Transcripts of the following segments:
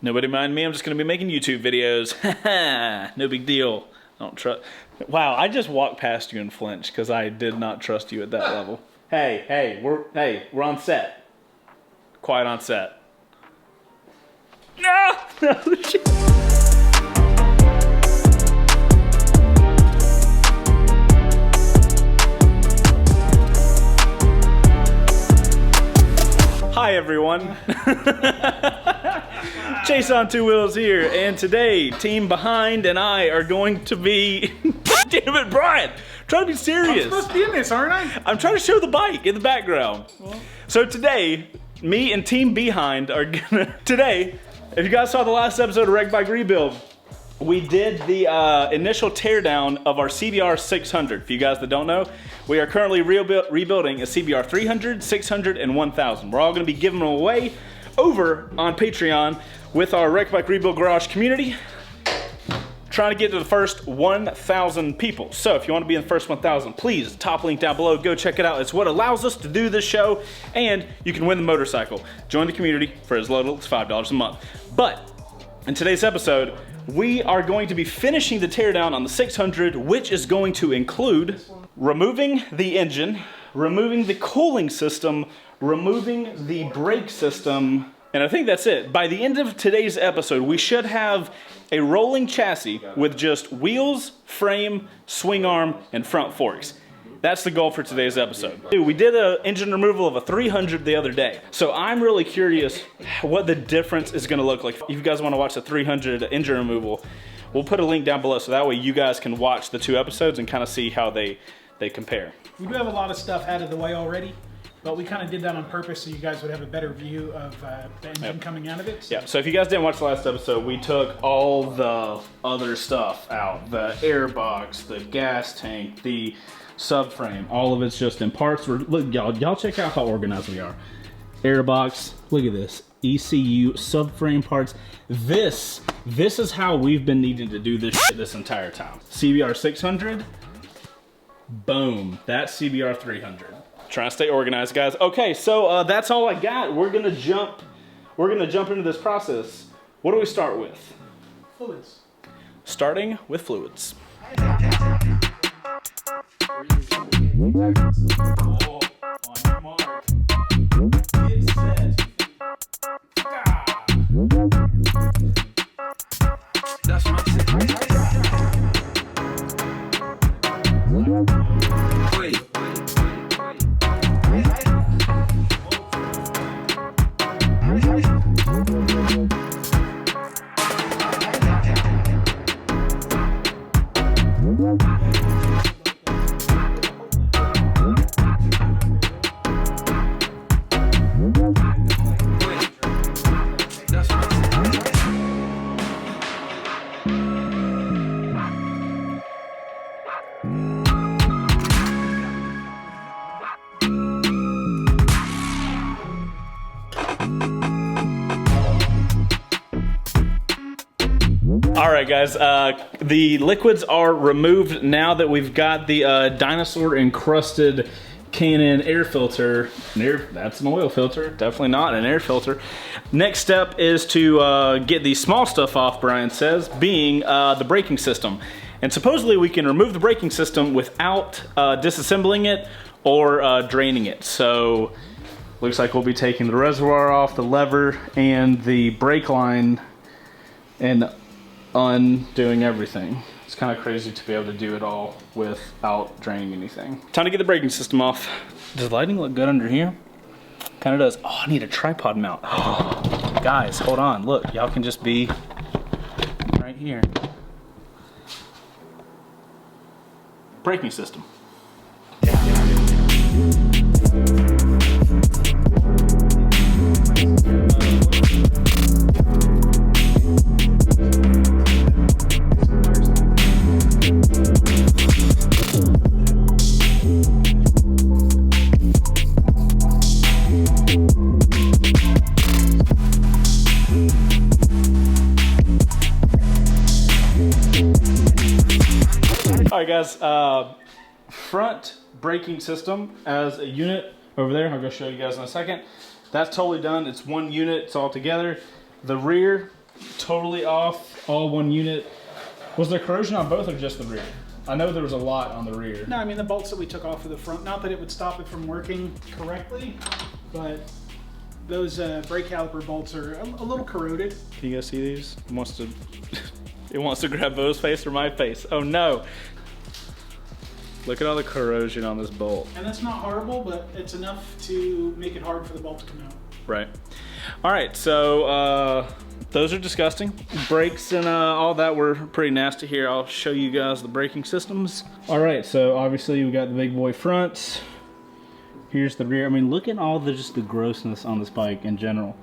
Nobody mind me, I'm just gonna be making YouTube videos. No big deal. I don't trust. Wow, I just walked past you and flinched because I did not trust you at that level. Hey, we're on set. Quiet on set. No! Shit. Hi everyone. Chaseontwowheels here, and today Team Behind and I are going to be damn it, Brian! Try to be serious. I'm supposed to be in this, aren't I? I'm trying to show the bike in the background. Well. So today, me and Team Behind are gonna if you guys saw the last episode of Wreck Bike Rebuild, we did the initial teardown of our CBR 600. For you guys that don't know, we are currently rebuilding a CBR 300, 600, and 1000. We're all gonna be giving them away over on Patreon with our Wreck Bike Rebuild Garage community, trying to get to the first 1,000 people. So if you wanna be in the first 1,000, please, top link down below, go check it out. It's what allows us to do this show, and you can win the motorcycle. Join the community for as little as $5 a month. But in today's episode, we are going to be finishing the teardown on the 600, which is going to include removing the engine, removing the cooling system, removing the brake system, and I think that's it. By the end of today's episode, we should have a rolling chassis with just wheels, frame, swing arm, and front forks. That's the goal for today's episode. Dude, we did an engine removal of a 300 the other day. So I'm really curious what the difference is gonna look like. If you guys wanna watch the 300 engine removal, we'll put a link down below so that way you guys can watch the two episodes and kind of see how they compare. We do have a lot of stuff out of the way already, but we kind of did that on purpose so you guys would have a better view of the engine coming out of it. So. Yeah, so if you guys didn't watch the last episode, we took all the other stuff out. The air box, the gas tank, the subframe, all of it's just in parts. Look, y'all check out how organized we are. Air box, look at this. ECU, subframe parts. This is how we've been needing to do this shit this entire time. CBR 600, boom, that's CBR 300. Trying to stay organized, guys. Okay, so that's all I got. We're gonna jump into this process. What do we start with? Fluids. Starting with fluids. All right, guys, the liquids are removed now that we've got the dinosaur encrusted Canon air filter. That's an oil filter, definitely not an air filter. Next step is to get the small stuff off, Brian says, being the braking system. And supposedly we can remove the braking system without disassembling it or draining it. So looks like we'll be taking the reservoir off, the lever, and the brake line, and undoing everything. It's kind of crazy to be able to do it all without draining anything. Time to get the braking system off. Does lighting look good under here? Kind of does. Oh, I need a tripod mount. Oh, guys, hold on. Look, y'all can just be right here. Braking system. All right, guys, front braking system as a unit over there. I'll go show you guys in a second. That's totally done. It's one unit, it's all together. The rear totally off, all one unit. Was there corrosion on both or just the rear? I know there was a lot on the rear. No, I mean the bolts that we took off of the front, not that it would stop it from working correctly, but those brake caliper bolts are a little corroded. Can you guys see these? It wants to, it wants to grab Bo's face or my face. Oh no. Look at all the corrosion on this bolt. And that's not horrible, but it's enough to make it hard for the bolt to come out. Right. All right, so those are disgusting. Brakes and all that were pretty nasty here. I'll show you guys the braking systems. All right, so obviously we got the big boy fronts. Here's the rear. I mean, look at all the just the grossness on this bike in general.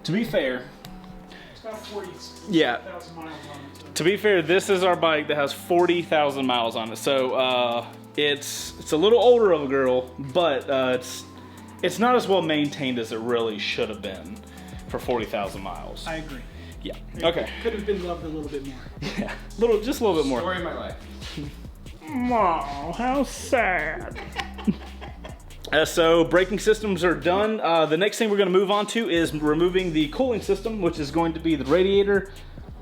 To be fair, it's got 40,000 yeah. miles on it. So. To be fair, this is our bike that has 40,000 miles on it. So it's a little older of a girl, but it's not as well maintained as it really should have been for 40,000 miles. I agree. Yeah. It Okay. could have been loved a little bit more. Yeah. Just a little bit more. Story of my life. Oh, how sad. So braking systems are done. The next thing we're going to move on to is removing the cooling system, which is going to be the radiator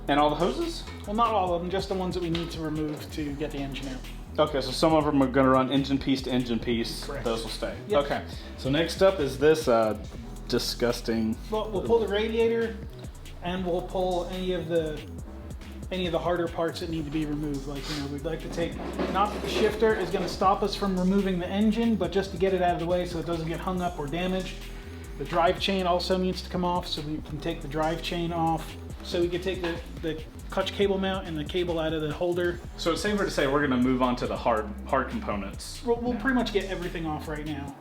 and all the hoses. Well, not all of them, just the ones that we need to remove to get the engine out. Okay, so some of them are going to run engine piece to engine piece. Correct. Those will stay. Yep. Okay, so next up is this disgusting. Well, we'll pull the radiator, and we'll pull any of the harder parts that need to be removed. Like, you know, we'd like to take, not that the shifter is going to stop us from removing the engine, but just to get it out of the way so it doesn't get hung up or damaged. The drive chain also needs to come off, so we can take the drive chain off. So we can take the clutch cable mount and the cable out of the holder. So it's safer to say we're going to move on to the hard components. We'll pretty much get everything off right now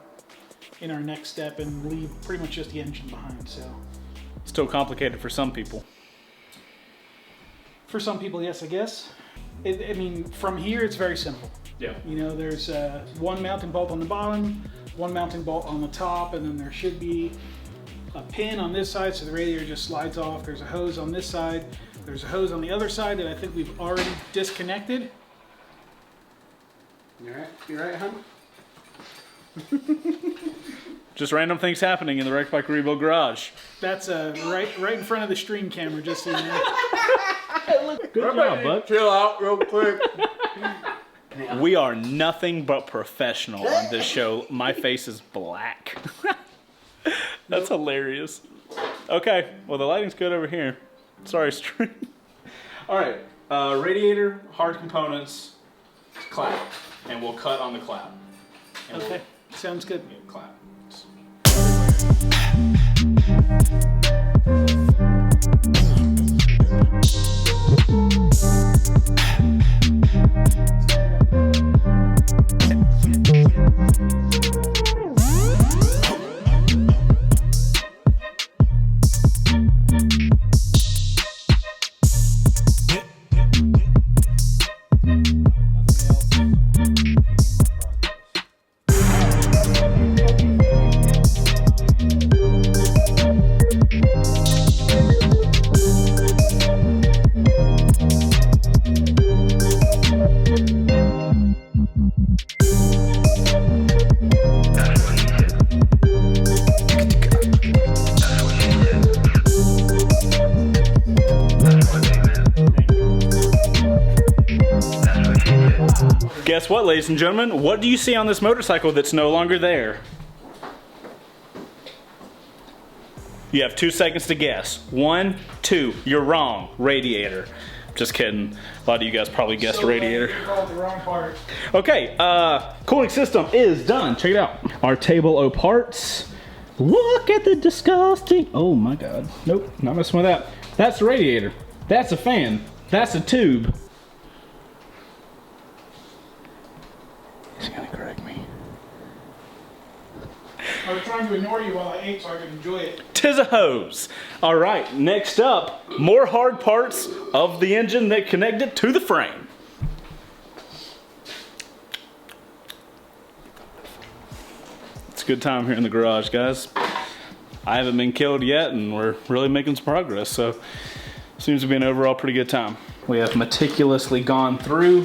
in our next step and leave pretty much just the engine behind. So Still complicated for some people. for some people, yes, I guess. I mean, from here it's very simple. Yeah. You know, there's one mounting bolt on the bottom, one mounting bolt on the top, and then there should be a pin on this side so the radiator just slides off. There's a hose on this side. There's a hose on the other side that I think we've already disconnected. You alright? You alright, hun? Just random things happening in the Wreck Bike Rebuild garage. That's right in front of the stream camera, just so you know. Good job, bud. Chill out real quick. We are nothing but professional on this show. My face is black. That's hilarious. Okay, well the lighting's good over here. Sorry, stream. All right, radiator, hard components, clap, and we'll cut on the clap. And Okay, sounds good. We'll clap. Guess what, ladies and gentlemen? What do you see on this motorcycle that's no longer there? You have 2 seconds to guess. 1, 2. You're wrong. Radiator. Just kidding. A lot of you guys probably guessed radiator. You called the wrong part. Okay, cooling system is done. Check it out. Our table O parts. Look at the disgusting. Oh my God. Nope, not messing with that. That's the radiator. That's a fan. That's a tube. He's gonna correct me. I was trying to ignore you while I ate so I could enjoy it. Tis a hose. All right, next up, more hard parts of the engine that connect it to the frame. It's a good time here in the garage, guys. I haven't been killed yet, and we're really making some progress, so seems to be an overall pretty good time. We have meticulously gone through.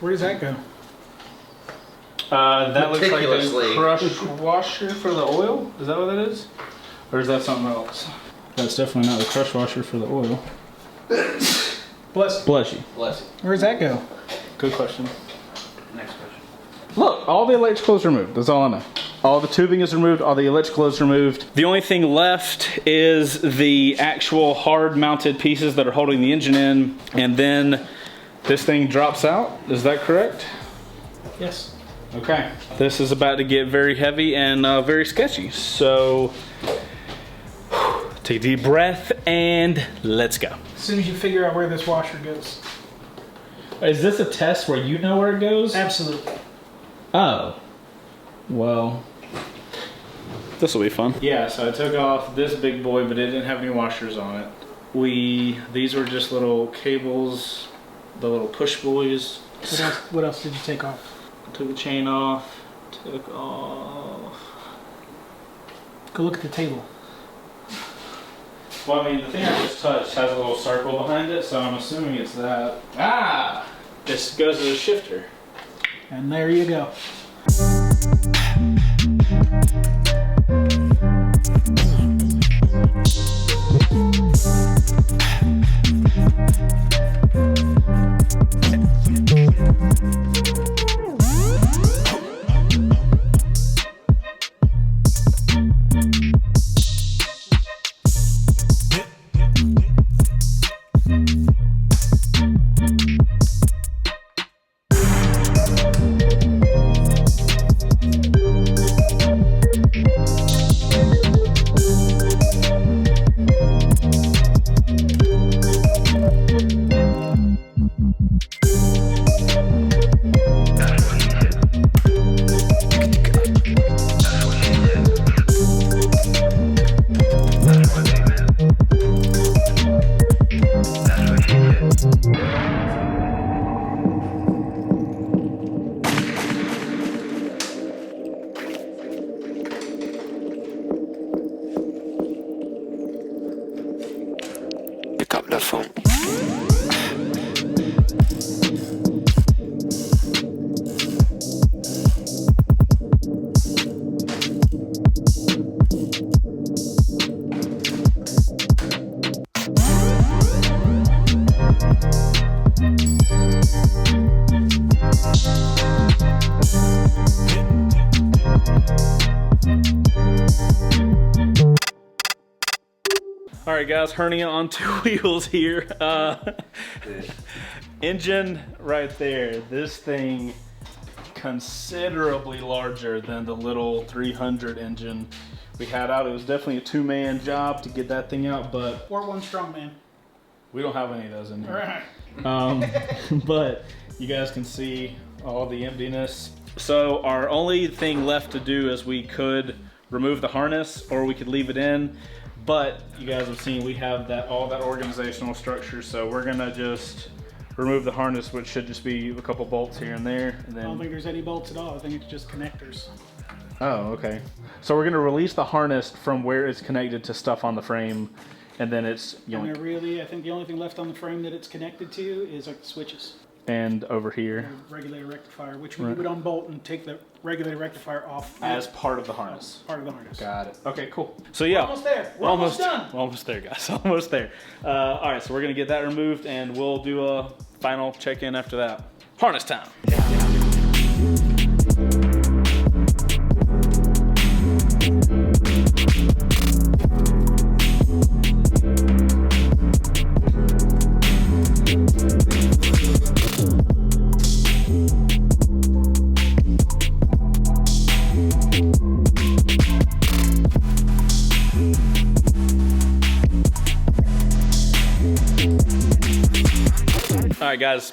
Where does that go? That looks like Meticulously. a crush washer for the oil. Is that what that is? Or is that something else? That's definitely not the crush washer for the oil. Bless. Bless you. Bless you. Where's that go? Good question. Next question. Look, all the electrical is removed. That's all I know. All the tubing is removed, all the electrical is removed. The only thing left is the actual hard mounted pieces that are holding the engine in, and then this thing drops out. Is that correct? Yes. Okay. This is about to get very heavy and very sketchy. So take a deep breath and let's go. As soon as you figure out where this washer goes. Is this a test where you know where it goes? Absolutely. Oh. Well. This will be fun. Yeah, so I took off this big boy, but it didn't have any washers on it. These were just little cables, the little push buoys. What else did you take off? Took the chain off, took off. Go look at the table. Well, I mean, the thing I just touched has a little circle behind it, so I'm assuming it's that. Ah! This goes to the shifter. And there you go. Pick up the phone. All right, guys, hernia on 2 wheels here. Engine right there. This thing considerably larger than the little 300 engine we had out. It was definitely a 2-man job to get that thing out, but Or one strong man. we don't have any of those in All here. right. But you guys can see all the emptiness. So our only thing left to do is we could remove the harness or we could leave it in. But you guys have seen we have all that organizational structure, so we're gonna just remove the harness, which should just be a couple bolts here and there. And I don't then, think there's any bolts at all. I think it's just connectors. oh, okay. So we're gonna release the harness from where it's connected to stuff on the frame, and then it's And I think the only thing left on the frame that it's connected to is like the switches. and over here The regulator rectifier, which we would unbolt and take the regulator rectifier off as part of the harness. part of the harness. Got it. Okay, cool. So yeah, Almost there. We're almost done. We're almost there, guys. Almost there. All right, so we're gonna get that removed, and we'll do a final check-in after that. Harness time. All right, guys,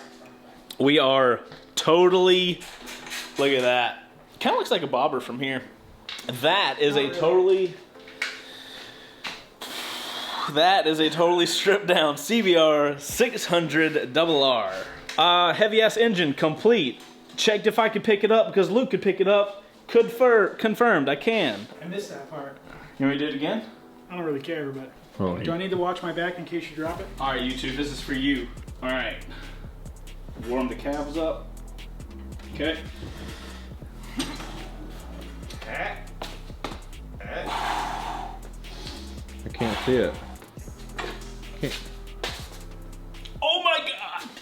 we are totally, look at that. Kind of looks like a bobber from here. That is a totally stripped down CBR 600 RR. Heavy ass engine complete. Checked if I could pick it up because Luke could pick it up. Confirmed, I can. I missed that part. You want me to do it again? I don't really care, but Oh, do I need to watch my back in case you drop it? All right, YouTube, this is for you. All right. Warm the calves up. Okay. I can't see it. Can't.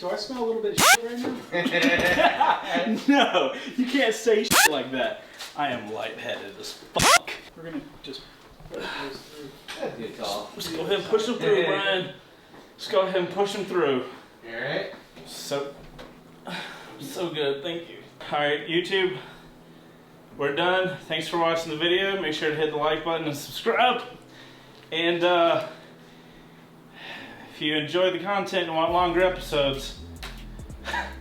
Do I smell a little bit of shit right now? No, you can't say shit like that. I am lightheaded as fuck. We're gonna just put those through. That's a good call. Let's go ahead and push them through, Brian. Let's go ahead and push them through. Alright. So good, thank you. Alright, YouTube, we're done. Thanks for watching the video. Make sure to hit the like button and subscribe. And if you enjoy the content and want longer episodes,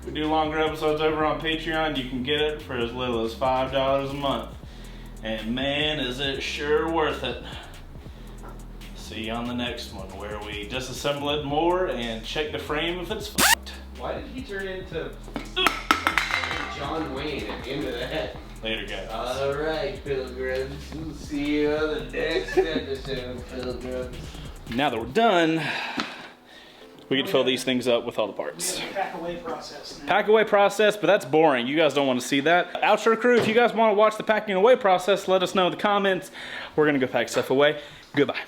we do longer episodes over on Patreon. You can get it for as little as $5 a month. And man, is it sure worth it. See you on the next one, where we disassemble it more and check the frame if it's fucked. Why did he turn into John Wayne at the end of that? Later, guys. Alright, pilgrims. We'll see you on the next episode, pilgrims. Now that we're done, we can fill these things up with all the parts. We have a pack away process now. Pack away process, but that's boring. You guys don't want to see that. Outro crew, if you guys want to watch the packing away process, let us know in the comments. We're gonna go pack stuff away. Goodbye.